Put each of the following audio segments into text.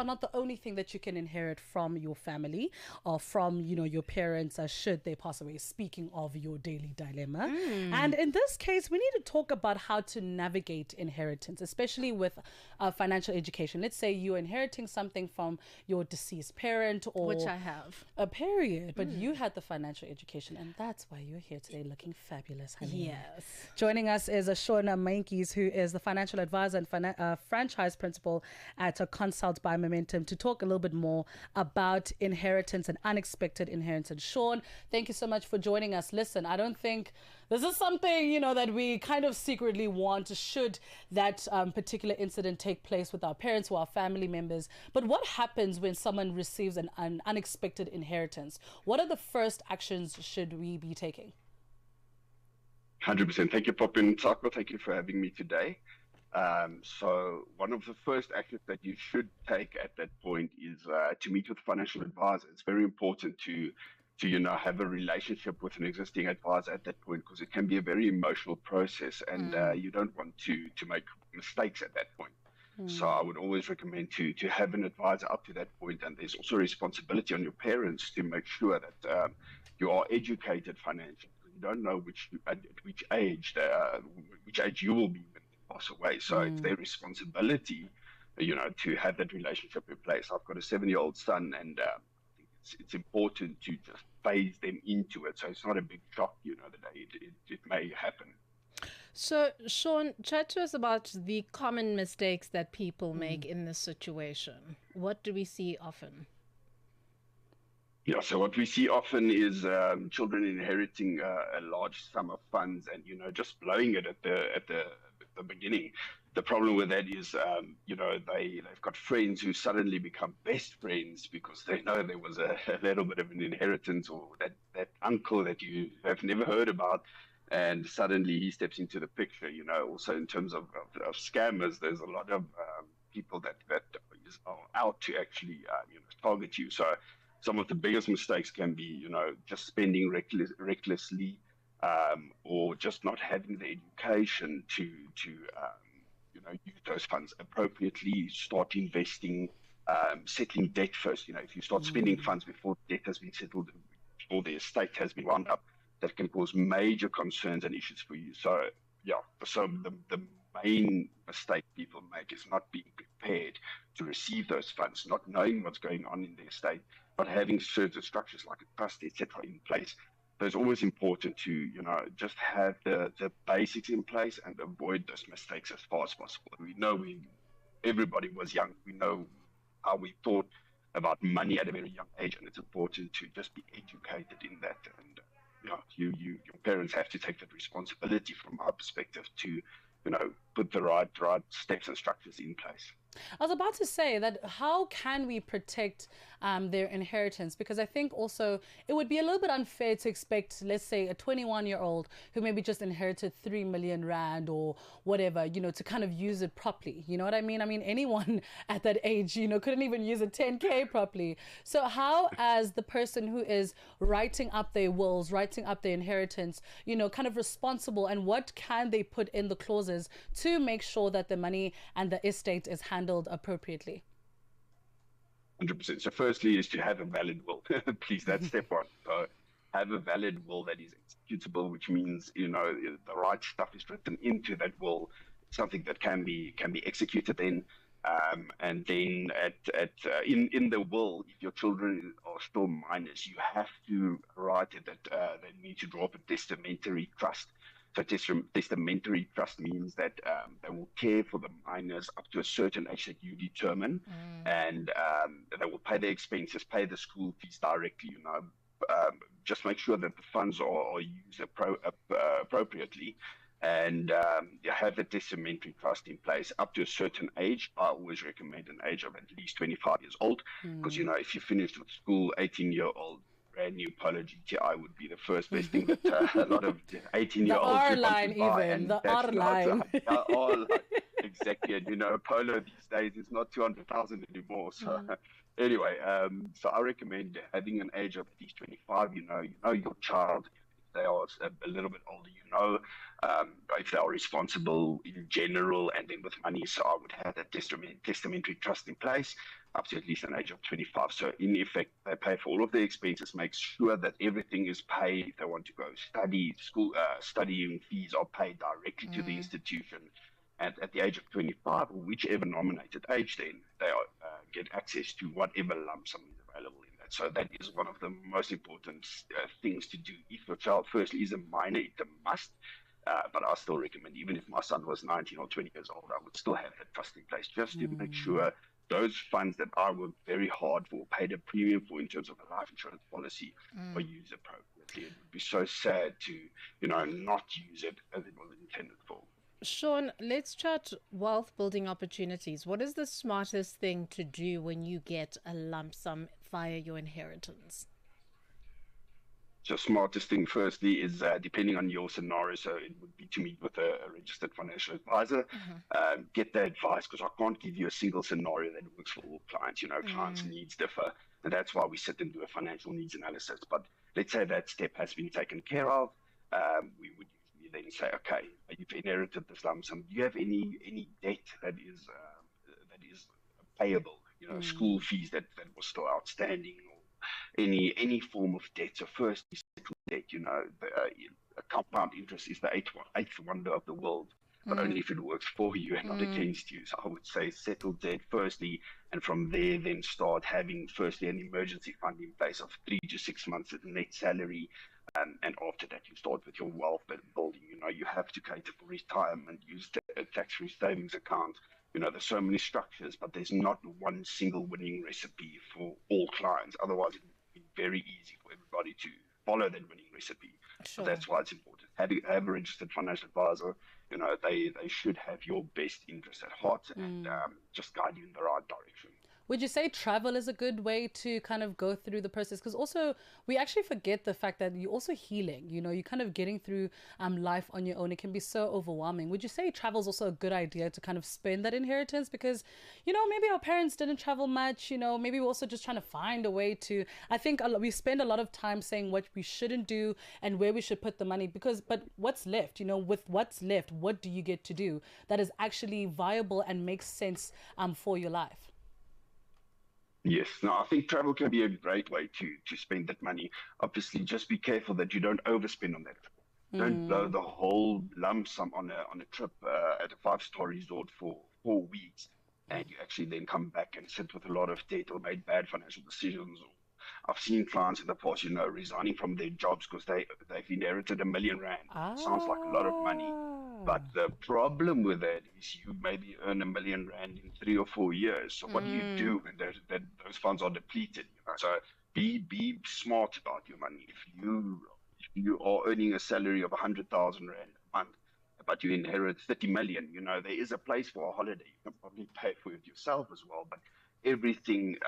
are not the only thing that you can inherit from your family or from, your parents, should they pass away, speaking of your daily dilemma. And in this case, we need to talk about how to navigate inheritance, especially with financial education. Let's say you're inheriting something from your deceased parent, or which I have. A period, but you had the financial education, and that's why you're here today looking fabulous, honey. Yes. Joining us is Shaun, Meintjes, who is the financial advisor and franchise principal at Consult by Momentum, to talk a little bit more about inheritance and unexpected inheritance. Shaun, thank you so much for joining us. Listen, I don't think this is something, that we kind of secretly want, should that particular incident take place with our parents or our family members. But what happens when someone receives an unexpected inheritance? What are the first actions should we be taking? 100%. Thank you, Poppy Ntshongwana. Thank you for having me today. So one of the first actions that you should take at that point is to meet with a financial advisor. It's very important to have a relationship with an existing advisor at that point, because it can be a very emotional process, and you don't want to make mistakes at that point. So I would always recommend to have an advisor up to that point. And there's also a responsibility on your parents to make sure that you are educated financially. You don't know at which age you will be when you pass away. So it's their responsibility, to have that relationship in place. I've got a 7-year-old son, and I think it's important to just phase them into it, so it's not a big shock, the day it may happen. So, Shaun, chat to us about the common mistakes that people make in this situation. What do we see often? Yeah, so what we see often is children inheriting a large sum of funds and, just blowing it at the beginning. The problem with that is, they've got friends who suddenly become best friends because they know there was a little bit of an inheritance, or that uncle that you have never heard about. And suddenly he steps into the picture. Also in terms of scammers, there's a lot of people that are out to actually target you. So some of the biggest mistakes can be just spending recklessly, or just not having the education to use those funds appropriately. Start investing, settling debt first. If you start spending funds before debt has been settled, before the estate has been wound up, that can cause major concerns and issues for you. So, the main mistake people make is not being prepared to receive those funds, not knowing what's going on in the estate, not having certain structures like a trust, etc., in place. So it's always important to, just have the basics in place and avoid those mistakes as far as possible. We know everybody was young. We know how we thought about money at a very young age, and it's important to just be educated in that. And your parents have to take that responsibility from our perspective to, put the right steps and structures in place. I was about to say that how can we protect their inheritance? Because I think also it would be a little bit unfair to expect, let's say, a 21-year-old who maybe just inherited 3 million rand or whatever, to kind of use it properly. You know what I mean? I mean, anyone at that age, couldn't even use a 10K properly. So how, as the person who is writing up their wills, writing up their inheritance, kind of responsible, and what can they put in the clauses to make sure that the money and the estate is handled appropriately? 100%. So firstly is to have a valid will. Please, that's step one. So have a valid will that is executable, which means, the right stuff is written into that will, something that can be executed then. And then in the will, if your children are still minors, you have to write it that they need to draw up a testamentary trust. So testamentary trust means that they will care for the minors up to a certain age that you determine, and they will pay the expenses, pay the school fees directly. Just make sure that the funds are used appropriately, and you have a testamentary trust in place up to a certain age. I always recommend an age of at least 25 years old, because if you finished with school, 18-year-old. Brand new Polo GTI would be the first best thing that a lot of 18-year-olds R line, even the R line. R line, exactly. And Polo these days is not 200,000 anymore. So anyway, so I recommend having an age of at least 25. You know your child, they are a little bit older, if they are responsible in general and then with money. So I would have that testamentary trust in place up to at least an age of 25. So in effect, they pay for all of their expenses, make sure that everything is paid. If they want to go study, studying fees are paid directly to the institution. And at the age of 25, or whichever nominated age, then they get access to whatever lump sum is available in that. So that is one of the most important things to do. If your child firstly is a minor, it's a must. But I still recommend, even if my son was 19 or 20 years old, I would still have that trust in place just to make sure those funds that I worked very hard for, paid a premium for in terms of a life insurance policy, are used appropriately. It would be so sad to, not use it as it was intended for. Shaun, let's chat wealth building opportunities. What is the smartest thing to do when you get a lump sum via your inheritance? So smartest thing firstly is depending on your scenario, so it would be to meet with a registered financial advisor, get the advice, because I can't give you a single scenario that works for all clients. Clients' needs differ, and that's why we sit and do a financial needs analysis. But let's say that step has been taken care of, we would usually then say, okay, you've inherited this lump sum. Do you have any debt that is payable? School fees that was still outstanding, any form of debt. So first, settle debt. The compound interest is the eighth wonder of the world, but only if it works for you and not against you. So I would say settle debt firstly, and from there then start having firstly an emergency fund in place of 3 to 6 months of net salary. And after that, you start with your wealth building. You have to cater for retirement, use a tax-free savings account. There's so many structures, but there's not one single winning recipe for all clients. Otherwise, it would be very easy for everybody to follow that winning recipe. Sure. So that's why it's important. Have a registered financial advisor. They should have your best interest at heart and just guide you in the right direction. Would you say travel is a good way to kind of go through the process? Because also we actually forget the fact that you're also healing, you're kind of getting through life on your own. It can be so overwhelming. Would you say travel is also a good idea to kind of spend that inheritance? Because, maybe our parents didn't travel much, maybe we're also just trying to find a way to, I think we spend a lot of time saying what we shouldn't do and where we should put the money but what's left, with what's left, what do you get to do that is actually viable and makes sense for your life? Yes, no, I think travel can be a great way to spend that money. Obviously, just be careful that you don't overspend on that. Don't blow the whole lump sum on a trip at a 5-star resort for 4 weeks, and you actually then come back and sit with a lot of debt or made bad financial decisions. I've seen clients in the past, resigning from their jobs because they've inherited R1 million. Sounds like a lot of money. But the problem with that is you maybe earn R1 million in 3 or 4 years. So what do you do when those funds are depleted? So be smart about your money. If you are earning a salary of 100,000 Rand a month, but you inherit 30 million, there is a place for a holiday. You can probably pay for it yourself as well. But everything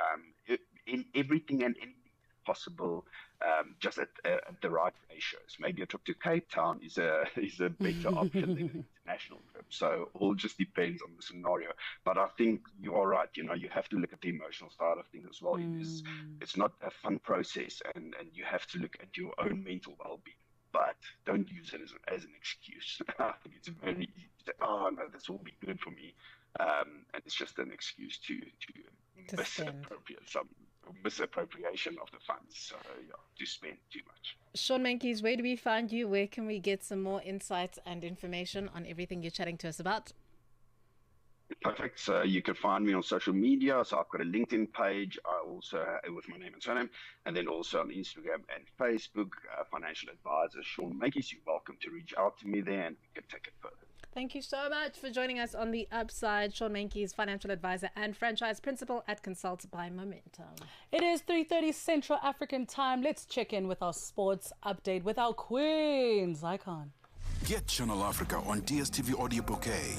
and anything possible, just at the right ratios. Maybe a trip to Cape Town is a better option than an international trip. So all just depends on the scenario. But I think you are right. You have to look at the emotional side of things as well. It's not a fun process, and you have to look at your own mental well-being. But don't use it as an excuse. I think it's very easy to say, "Oh no, this will be good for me," and it's just an excuse to misappropriation of the funds. So to spend too much. Shaun Meintjes, where do we find you? Where can we get some more insights and information on everything you're chatting to us about? Perfect. So you can find me on social media. So I've got a LinkedIn page. I also with my name and surname, and then also on Instagram and Facebook. Financial advisor Shaun Meintjes. You're welcome to reach out to me there, and we can take it further. Thank you so much for joining us on The Upside. Shaun Meintjes, financial advisor and franchise principal at Consult by Momentum. It is 3:30 Central African time. Let's check in with our sports update with our Queen's Icon. Get Channel Africa on DSTV Audio Bouquet.